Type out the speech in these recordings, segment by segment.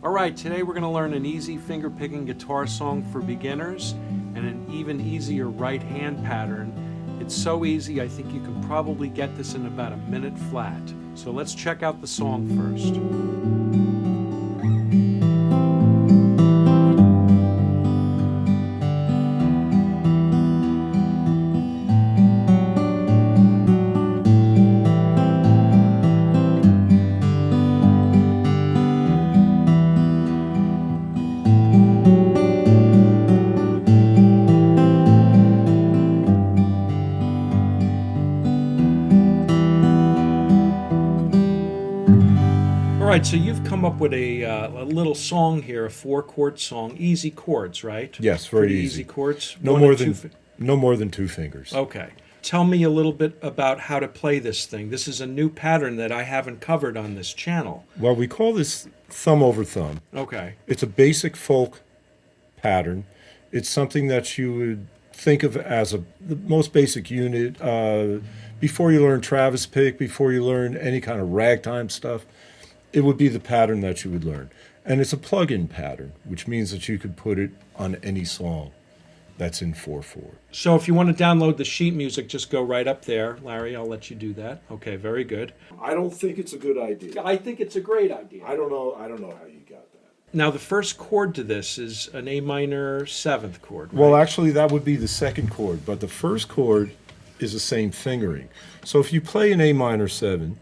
All right, today we're going to learn an easy finger-picking guitar song for beginners and an even easier right hand pattern. It's so easy, I think you can probably get this in about a minute flat. So let's check out the song first. All right, so you've come up with a little song here, a 4-chord song, easy chords, right? Yes, very Pretty easy. chords. No more than 2 fingers. Okay. Tell me a little bit about how to play this thing. This is a new pattern that I haven't covered on this channel. Well, we call this thumb over thumb. Okay. It's a basic folk pattern. It's something that you would think of as the most basic unit. Before you learn Travis pick, before you learn any kind of ragtime stuff, it would be the pattern that you would learn. And it's a plug-in pattern, which means that you could put it on any song that's in 4/4. So if you want to download the sheet music, just go right up there. Larry, I'll let you do that. Okay, very good. I don't think it's a good idea. I think it's a great idea. I don't know how you got that. Now, the first chord to this is an A minor 7th chord, right? Well, actually, that would be the second chord, but the first chord is the same fingering. So if you play an A minor 7,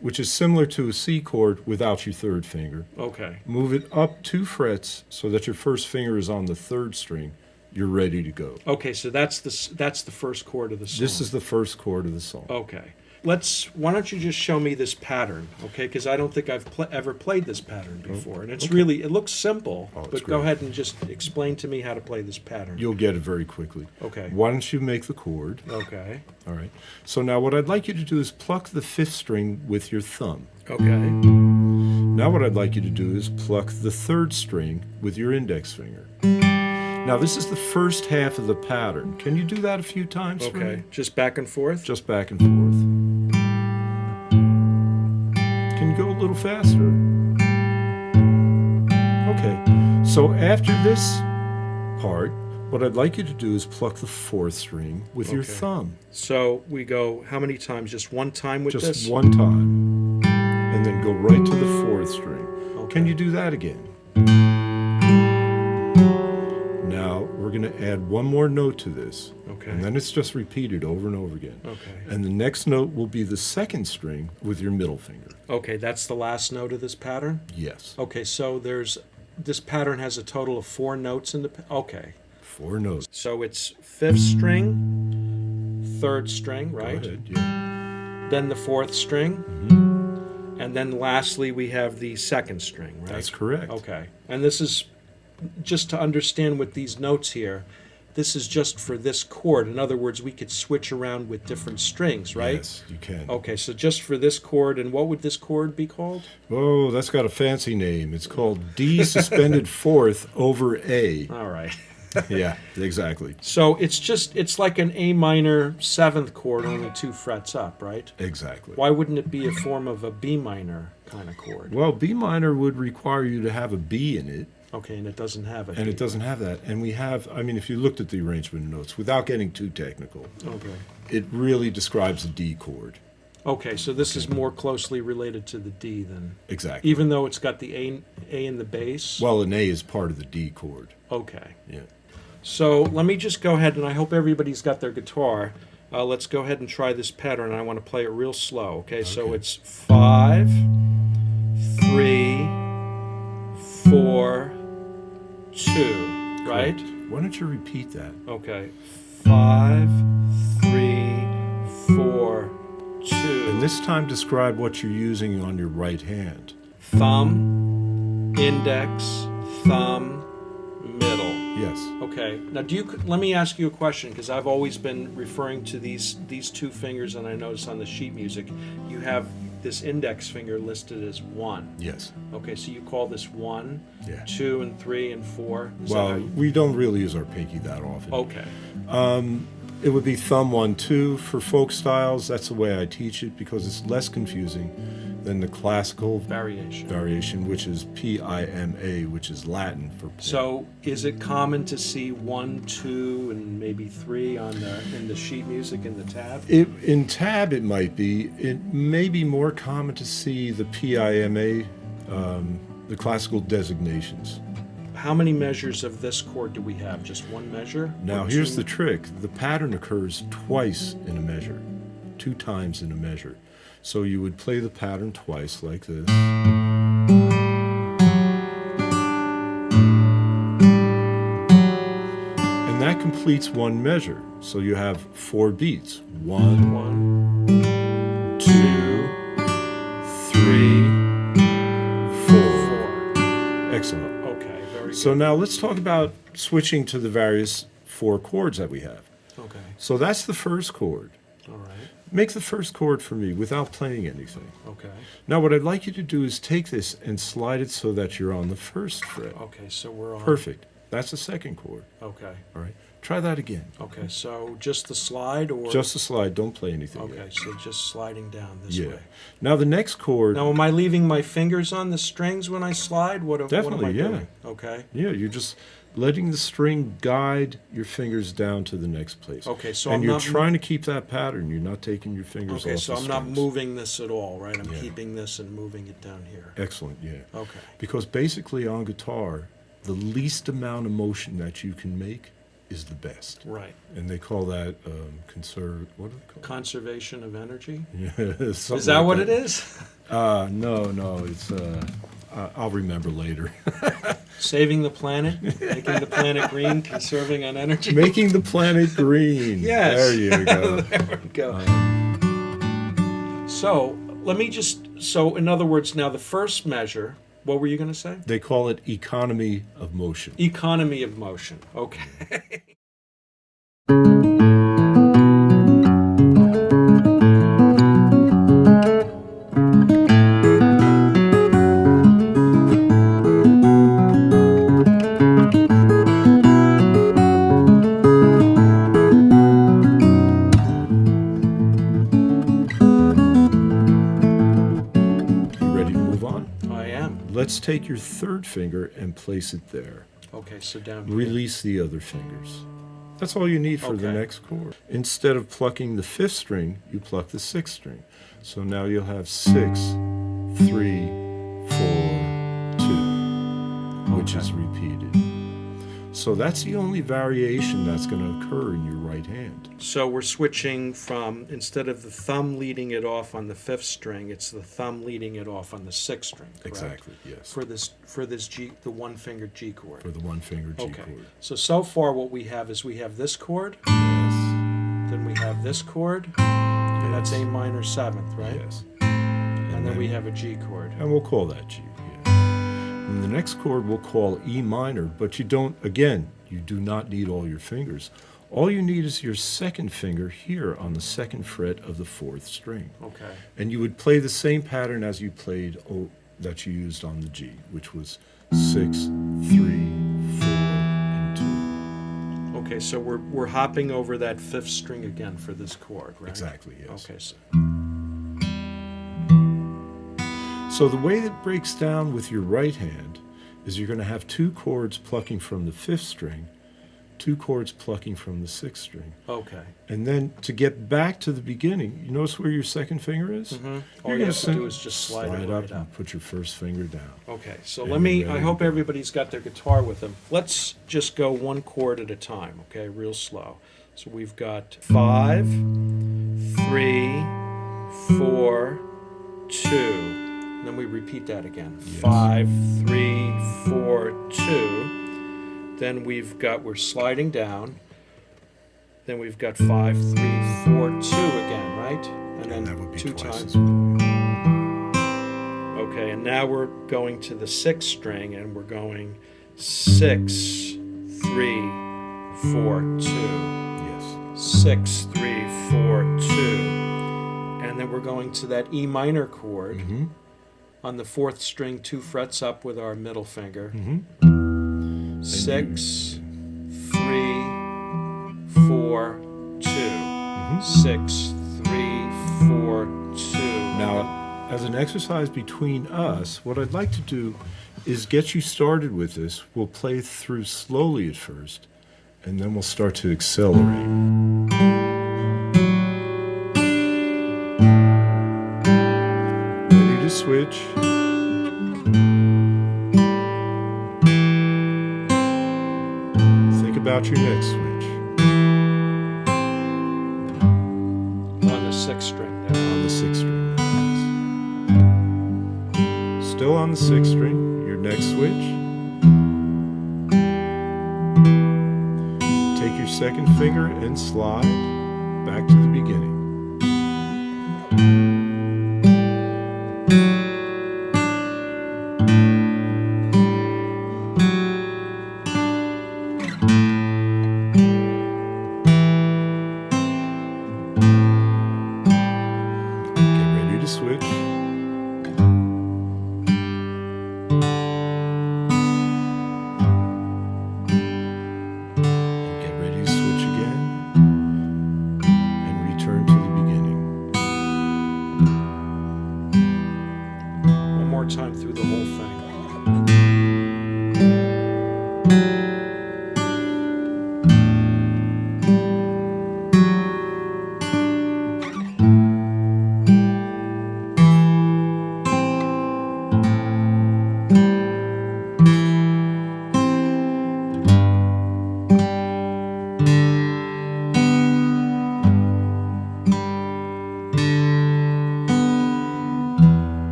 which is similar to a C chord without your third finger, Okay. move it up 2 frets so that your first finger is on the 3rd string, you're ready to go. Okay, so that's the first chord of the song. This is the first chord of the song. Okay. Why don't you just show me this pattern, okay? Because I don't think I've ever played this pattern before. And it's really, it looks simple, it's but go great. ahead and just explain to me how to play this pattern. You'll get it very quickly. Okay. Why don't you make the chord? Okay. All right. So now what I'd like you to do is pluck the 5th string with your thumb. Okay. Now what I'd like you to do is pluck the 3rd string with your index finger. Now this is the first half of the pattern. Can you do that a few times for Okay. me? Just back and forth? Just back and forth. Can you go a little faster? Okay. So after this part, what I'd like you to do is pluck the 4th string with your Okay. thumb. So we go how many times? Just one time with Just this? one time. And then go right to the 4th string. Okay. Can you do that again? Now we're going to add one more note to this. Okay. And then it's just repeated over and over again. Okay. And the next note will be the 2nd string with your middle finger. Okay, that's the last note of this pattern? Yes. Okay, so this pattern has a total of 4 notes in the okay. 4 notes. So it's 5th string, 3rd string, right? Go ahead, yeah. Then the 4th string, and then lastly we have the 2nd string, right? That's correct. Okay. And this is just to understand with these notes here, this is just for this chord. In other words, we could switch around with different strings, right? Yes, you can. Okay, so just for this chord, and what would this chord be called? Oh, that's got a fancy name. It's called D suspended 4th over A. All right. Yeah, exactly. So it's like an A minor 7th chord, only 2 frets up, right? Exactly. Why wouldn't it be a form of a B minor kind of chord? Well, B minor would require you to have a B in it, Okay, and it doesn't have it. and it doesn't have that. And we have, I mean, if you looked at the arrangement notes, without getting too technical, Okay. it really describes a D chord. Okay, so this is more closely related to the D than, Exactly. even though it's got the A in the bass? Well, an A is part of the D chord. Okay. Yeah. So let me just go ahead, and I hope everybody's got their guitar. Let's go ahead and try this pattern. I want to play it real slow. Okay, so Okay. it's 5, 3, 4, 2, right? Why don't you repeat that? Okay. 5, 3, 4, 2. And this time describe what you're using on your right hand. Thumb, index, thumb, middle. Yes. Okay. Now, let me ask you a question, because I've always been referring to these 2 fingers, and I notice on the sheet music you have this index finger listed as 1. Yes. Okay, so you call this 1, Yeah. 2, and 3, and 4. Is that how Well, you- we don't really use our pinky that often. Okay. It would be thumb 1, 2 for folk styles. That's the way I teach it because it's less confusing. then the classical variation, which is PIMA, which is Latin for pin. So is it common to see 1, 2, and maybe 3 in the sheet music in the tab? In tab it might be. It may be more common to see the PIMA, the classical designations. How many measures of this chord do we have? Just one measure? Now Or here's two? the trick. The pattern occurs twice in a measure, 2 times in a measure. So you would play the pattern twice like this. And that completes one measure. So you have 4 beats. 1, 1, 2, 3, 4. 4. Excellent. Okay, very So good. now let's talk about switching to the various 4 chords that we have. Okay, So that's the first chord. all right. Make the first chord for me without playing anything. Okay. Now what I'd like you to do is take this and slide it so that you're on the first fret. Okay, so we're on. Perfect. That's the second chord. Okay. All right. Try that again. Okay, so just the slide or? Just the slide. Don't play anything Okay, yet. so just sliding down this Yeah. way. Now the next chord. Now, am I leaving my fingers on the strings when I slide? What am Definitely, I yeah. doing? Okay. Yeah, you're just letting the string guide your fingers down to the next place. Okay, so and I'm you're not trying to keep that pattern. You're not taking your fingers Okay, off so the I'm not strings. moving this at all, right? I'm Yeah. keeping this and moving it down here. Excellent, yeah. Okay. Because basically on guitar, the least amount of motion that you can make is the best. Right. And they call that what do they call Conservation of energy? it? Yeah, Is that what it is? No, it's, I'll remember later. Saving the planet, making the planet green, conserving on energy. Making the planet green. Yes. There you go. There we go. So let me so in other words, now the first measure, what were you going to say? They call it economy of motion. Economy of motion. Okay. You ready to move on? I am. Let's take your third finger and place it there. Okay, so down here. Release the other fingers. That's all you need for the Okay. next chord. Instead of plucking the 5th string, you pluck the 6th string. So now you'll have 6, 3, 4, 2, which is repeated. So that's the only variation that's going to occur in your right hand. So we're switching from, instead of the thumb leading it off on the 5th string, it's the thumb leading it off on the 6th string, correct? Exactly, yes. For this G, the one-fingered G chord. For the one finger G Okay. chord. So far what we have is we have this chord, Yes. then we have this chord, and that's A minor 7th, right? Yes. And then we have a G chord. And we'll call that G. Yeah. And the next chord we'll call E minor, but you do not need all your fingers. All you need is your second finger here on the 2nd fret of the 4th string. Okay. And you would play the same pattern as you played that you used on the G, which was 6, 3, 4, and 2. Okay, so we're hopping over that 5th string again for this chord, right? Exactly, yes. Okay, so So the way that breaks down with your right hand is you're going to have 2 chords plucking from the 5th string, 2 chords plucking from the 6th string. okay. And then to get back to the beginning, you notice where your second finger is? Mm-hmm. All You're you gonna have to do is just slide it right up and put your first finger down. Okay, so And let me, you're I ready hope to go. everybody's got their guitar with them. Let's just go one chord at a time, okay, real slow. So we've got 5, 3, 4, 2. And then we repeat that again. Yes. 5, 3, 4, 2. Then we're sliding down. Then we've got 5, 3, 4, 2 again, right? And that would then be 2 twice times. as well. Okay, and now we're going to the 6th string, and we're going 6, 3, 4, 2. Yes. 6, 3, 4, 2. And then we're going to that E minor chord Mm-hmm. on the 4th string, 2 frets up with our middle finger. Mm-hmm. 6, 3, 4, 2. Mm-hmm. 6, 3, 4, 2. Now, as an exercise between us, what I'd like to do is get you started with this. We'll play through slowly at first, and then we'll start to accelerate. Ready to switch. Think about your next switch. On the sixth string there. On the sixth string. Yes. Still on the sixth string, your next switch. Take your second finger and slide back to the beginning. Switch. Get ready to switch again and return to the beginning. One more time through the whole thing.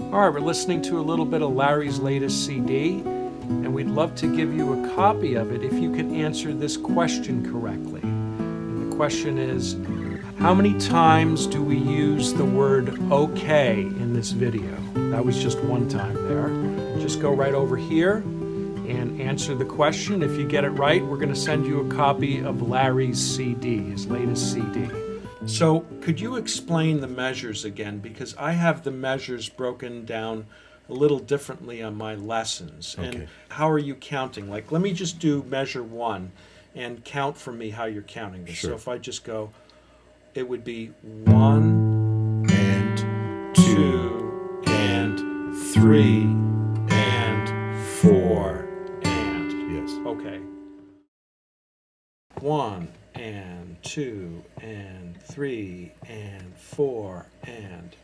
All right, we're listening to a little bit of Larry's latest CD, and we'd love to give you a copy of it if you can answer this question correctly. And the question is, how many times do we use the word okay in this video? That was just one time there. Just go right over here and answer the question. If you get it right, we're going to send you a copy of Larry's CD, his latest CD. So could you explain the measures again? Because I have the measures broken down a little differently on my lessons. Okay. And how are you counting? Like, let me just do measure 1 and count for me how you're counting this. Sure. So if I just go, it would be 1 And 2 and 3 and 4 and. yes. Okay. 1 and 2 and 3 and 4 and.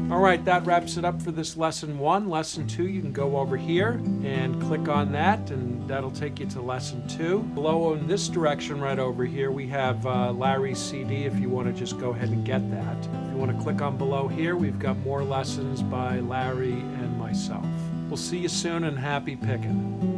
All right, that wraps it up for this lesson 1. Lesson 2, you can go over here and click on that, and that'll take you to lesson 2. Below in this direction right over here, we have Larry's CD if you want to just go ahead and get that. If you want to click on below here, we've got more lessons by Larry and myself. We'll see you soon, and happy picking.